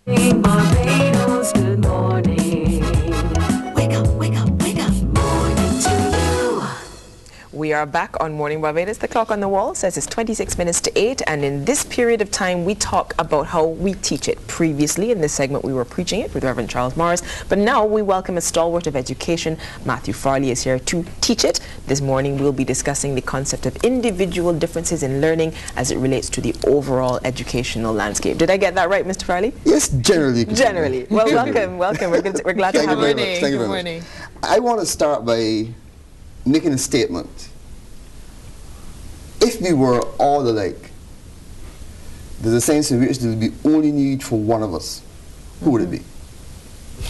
Barbados, good morning. Wake up, wake up, wake up. Morning to you. We are back on Morning Barbados. The clock on the wall says it's 26 minutes to 8, and in this period of time we talk about how we teach it. Previously in this segment we were preaching it with Reverend Charles Morris, but now we welcome a stalwart of education. Matthew Farley is here to teach it. This morning we'll be discussing the concept of individual differences in learning as it relates to the overall educational landscape. Did I get that right, Mr. Farley? Yes, generally. Generally. Well, welcome. We're glad to have you. Thank you very much. I want to start by making a statement. If we were all alike, there's a sense in which there would be only need for one of us. Who would it be?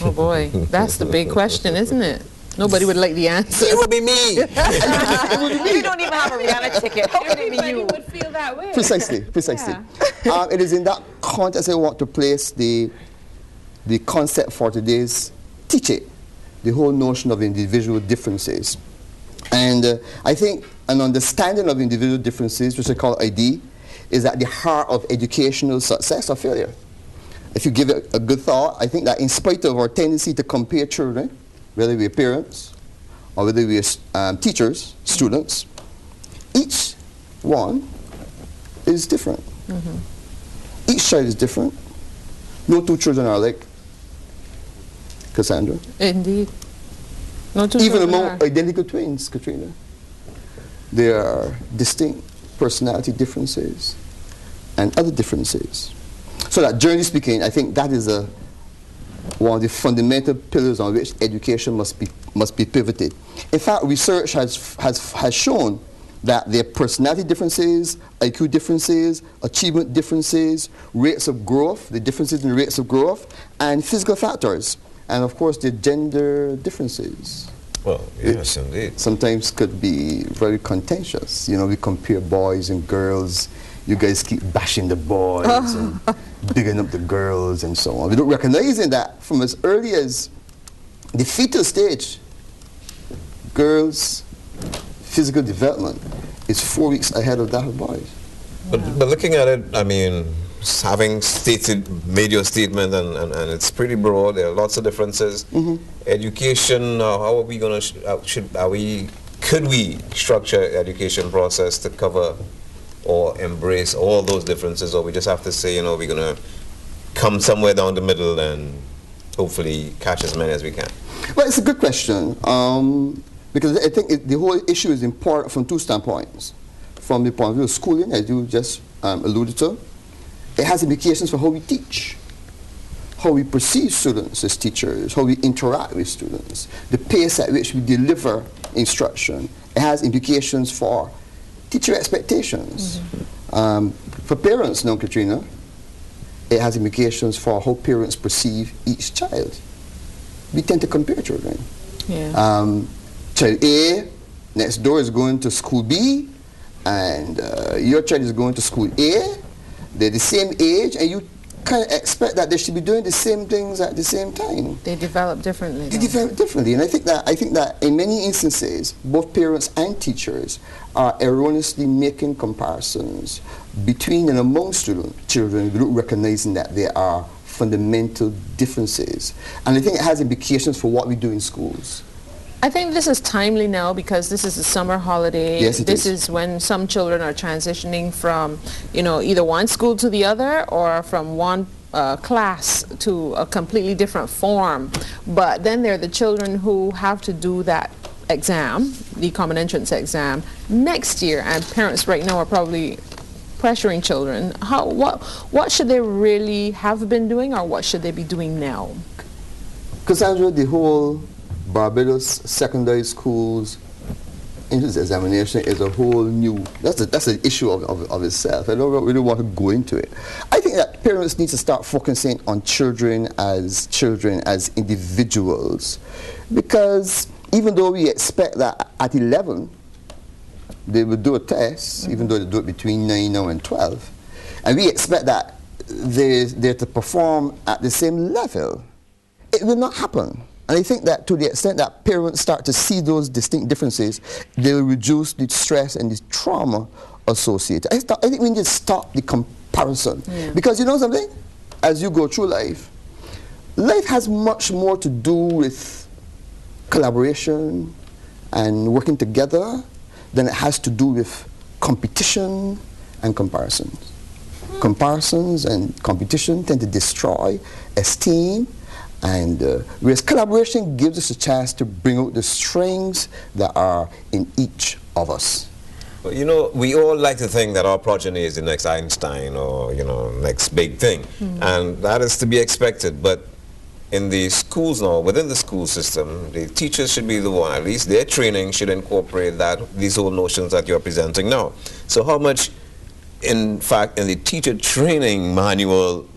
Oh boy, that's the big question, isn't it? Nobody would like the answer. It would be me. You don't even have a Rihanna ticket. How could it be you? Would feel that way. Precisely. Yeah. It is in that context I want to place the concept for today's teaching, the whole notion of individual differences. And I think an understanding of individual differences, which I call ID, is at the heart of educational success or failure. If you give it a good thought, I think that in spite of our tendency to compare children, whether we're parents or whether we're teachers, students, each one is different. Each child is different. No two children are alike. Cassandra? Indeed. No two Even children among are. identical twins, Katrina, there are distinct personality differences and other differences. So that, generally speaking, I think that is one of the fundamental pillars on which education must be pivoted. In fact, research has shown that there are personality differences, IQ differences, achievement differences, rates of growth, the differences in rates of growth, and physical factors. And of course, the gender differences. Well, yes, indeed. Sometimes could be very contentious. You know, we compare boys and girls. You guys keep bashing the boys and bigging up the girls and so on. We don't recognizing that from as early as the fetal stage, girls' physical development is 4 weeks ahead of that of boys. But looking at it, I mean, having made your statement, and it's pretty broad. There are lots of differences. Education. How are we going to? Could we structure education process to cover or embrace all those differences, or we just have to say, you know, we're going to come somewhere down the middle and hopefully catch as many as we can? Well, it's a good question because I think the whole issue is important from two standpoints. From the point of view of schooling, as you just alluded to. It has implications for how we teach, how we perceive students as teachers, how we interact with students, the pace at which we deliver instruction. It has implications for teacher expectations. For parents, no, Katrina, it has implications for how parents perceive each child. We tend to compare children. Yeah. Child A next door is going to school B, and your child is going to school A. They're the same age, and you kind of expect that they should be doing the same things at the same time. They develop differently. They develop differently, and I think that in many instances, both parents and teachers are erroneously making comparisons between and among children without recognizing that there are fundamental differences. And I think it has implications for what we do in schools. I think this is timely now because this is the summer holiday. Yes, this is when some children are transitioning from, you know, either one school to the other or from one class to a completely different form. But then there are the children who have to do that exam, the common entrance exam, next year, and parents right now are probably pressuring children. What should they really have been doing, or what should they be doing now? Cassandra, the whole Barbados secondary schools entrance examination is a whole new, that's an issue of itself. I don't really want to go into it. I think that parents need to start focusing on children as individuals, because even though we expect that at 11 they will do a test, even though they do it between 9 now and 12, and we expect that they're to perform at the same level, it will not happen. And I think that to the extent that parents start to see those distinct differences, they will reduce the stress and the trauma associated. I think we need to stop the comparison. Yeah. Because you know something? as you go through life, life has much more to do with collaboration and working together than it has to do with competition and comparisons. Comparisons and competition tend to destroy esteem, and whereas collaboration gives us a chance to bring out the strengths that are in each of us. Well, you know, we all like to think that our progeny is the next Einstein or, you know, next big thing. And that is to be expected. But in the schools now, within the school system, the teachers should be the one, at least their training should incorporate these whole notions that you're presenting now. So how much, in fact, in the teacher training manual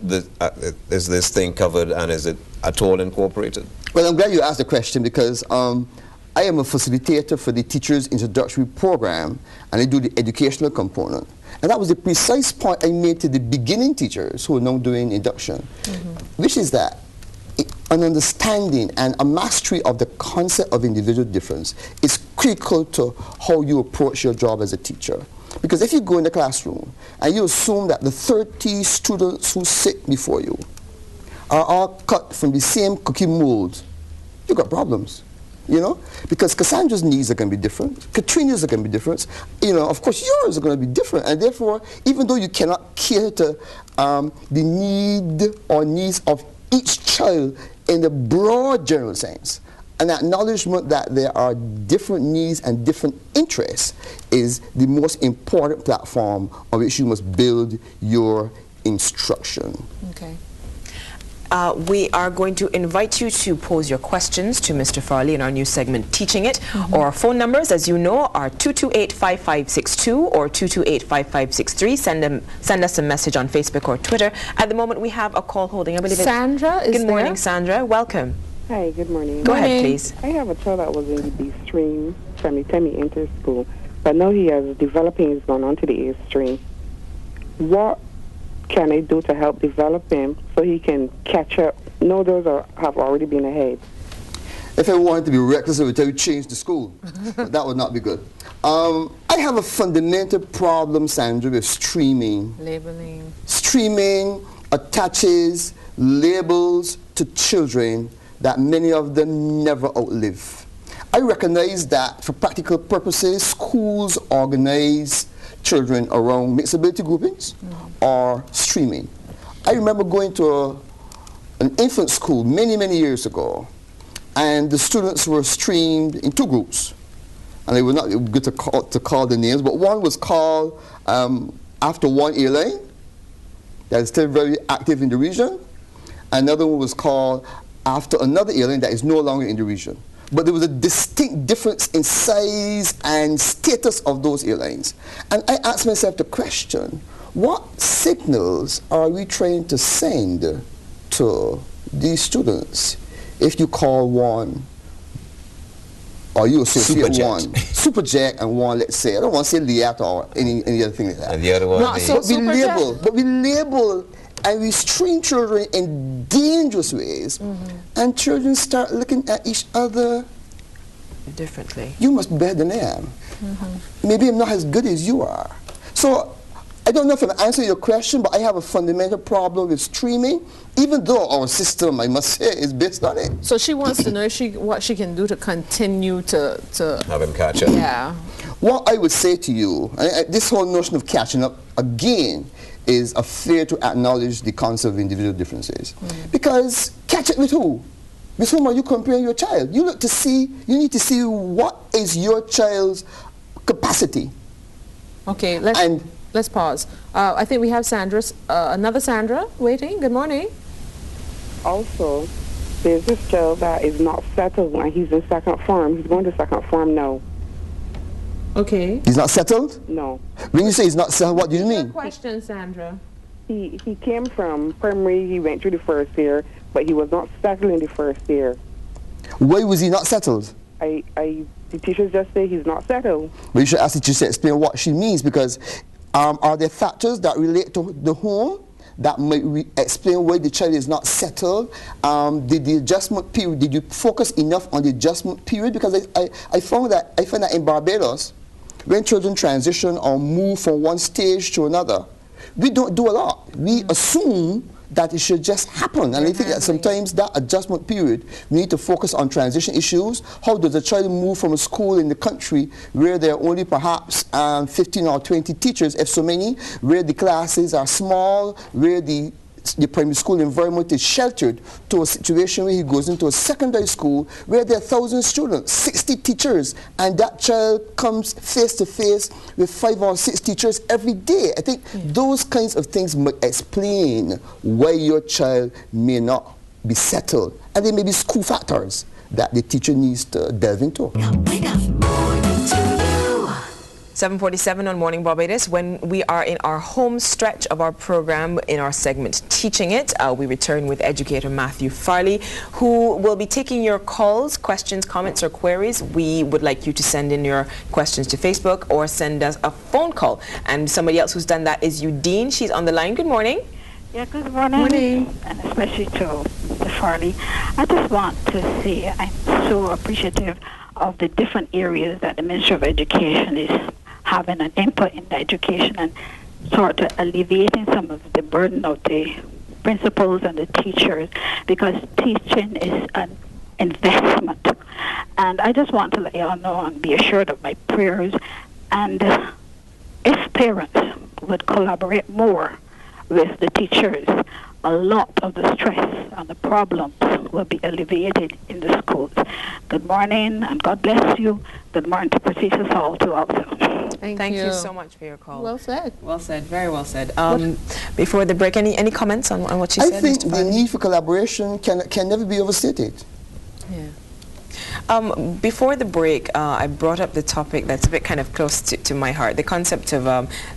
is this thing covered, and is it at all incorporated? Well, I'm glad you asked the question, because I am a facilitator for the Teachers Introductory Program, and I do the educational component. And that was the precise point I made to the beginning teachers who are now doing induction, which is that an understanding and a mastery of the concept of individual difference is critical to how you approach your job as a teacher. Because if you go in the classroom and you assume that the 30 students who sit before you are all cut from the same cookie mold, you've got problems. You know, because Cassandra's needs are going to be different, Katrina's are going to be different, you know, of course yours are going to be different, and therefore, even though you cannot cater to the need or needs of each child in the broad general sense, an acknowledgement that there are different needs and different interests is the most important platform on which you must build your instruction. Okay. We are going to invite you to pose your questions to Mr. Farley in our new segment, Teaching It. Our phone numbers, as you know, are 228-5562 or 228-5563. Send us a message on Facebook or Twitter. At the moment, we have a call holding. I believe Sandra is there. Good morning, Sandra. Welcome. Hi, good morning. Go ahead, please. I have a child that was in the B stream from the time he entered school, but now he is developing, he's gone on to the A stream. What can I do to help develop him so he can catch up? No, those have already been ahead. If I wanted to be reckless, I would tell you change the school. But that would not be good. I have a fundamental problem, Sandra, with streaming. Labeling. Streaming attaches labels to children that many of them never outlive. I recognize that for practical purposes, schools organize children around mixed ability groupings or streaming. I remember going to an infant school many, many years ago, and the students were streamed in two groups. And I would not get to call the names, but one was called after one airline that is still very active in the region. Another one was called after another airline that is no longer in the region. But there was a distinct difference in size and status of those airlines. And I asked myself the question, what signals are we trying to send to these students if you call one, or you associate one, Superjet, and one, let's say, I don't want to say Liat or any other thing like that. And the other one, but we label and we stream children in dangerous ways, and children start looking at each other differently. You must be better than I am. Maybe I'm not as good as you are. So I don't know if I'm answering your question, but I have a fundamental problem with streaming, even though our system, I must say, is based on it. So she wants to know what she can do to continue to have him catch up. Yeah. What I would say to you, this whole notion of catching up, again, is a failure to acknowledge the concept of individual differences. Because catch up with who? With whom are you comparing your child? You need to see what is your child's capacity. Okay, let's pause. I think we have another Sandra waiting. Good morning. Also, there's this child that is not settled and he's in second form. He's going to second form now. Okay. He's not settled? No. When you say he's not settled, what do you mean? Good question, Sandra. He came from primary, he went through the first year, but he was not settled in the first year. Why was he not settled? The teachers just say he's not settled. But you should ask the teacher to explain what she means, because are there factors that relate to the home that might explain why the child is not settled? Did the adjustment period, did you focus enough on the adjustment period? Because I found that in Barbados, when children transition or move from one stage to another, we don't do a lot. We assume that it should just happen. And I think that sometimes that adjustment period, we need to focus on transition issues. How does a child move from a school in the country where there are only perhaps 15 or 20 teachers, if so many, where the classes are small, where the primary school environment is sheltered, to a situation where he goes into a secondary school where there are 1,000 students, 60 teachers, and that child comes face to face with 5 or 6 teachers every day. I think those kinds of things might explain why your child may not be settled. And there may be school factors that the teacher needs to delve into. Wake up, morning to you. 7:47 on Morning Barbados. When we are in our home stretch of our program, in our segment Teaching It, we return with educator Matthew Farley, who will be taking your calls, questions, comments, or queries. We would like you to send in your questions to Facebook or send us a phone call. And somebody else who's done that is Udine. She's on the line. Good morning. Yeah, good morning. And especially to Mr. Farley. I just want to say I'm so appreciative of the different areas that the Ministry of Education is having an input in the education and sort of alleviating some of the burden of the principals and the teachers, because teaching is an investment. And I just want to let y'all know and be assured of my prayers. And if parents would collaborate more with the teachers, a lot of the stress and the problems will be alleviated in the schools. Good morning, and God bless you. Good morning to Precious Hall too also. Thank you so much for your call. Well said. Well said. Very well said. Before the break, any comments on what she said? I think the need for collaboration can never be overstated. Yeah. Before the break, I brought up the topic that's a bit kind of close to my heart, the concept of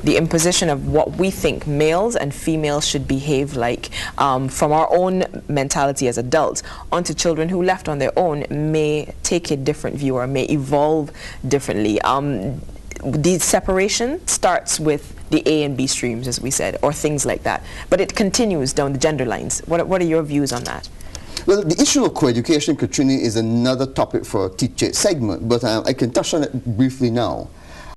the imposition of what we think males and females should behave like from our own mentality as adults onto children who, left on their own, may take a different view or may evolve differently. The separation starts with the A and B streams, as we said, or things like that, but it continues down the gender lines. What are your views on that? Well, the issue of coeducation, Katrina, is another topic for a teacher segment, but I can touch on it briefly now.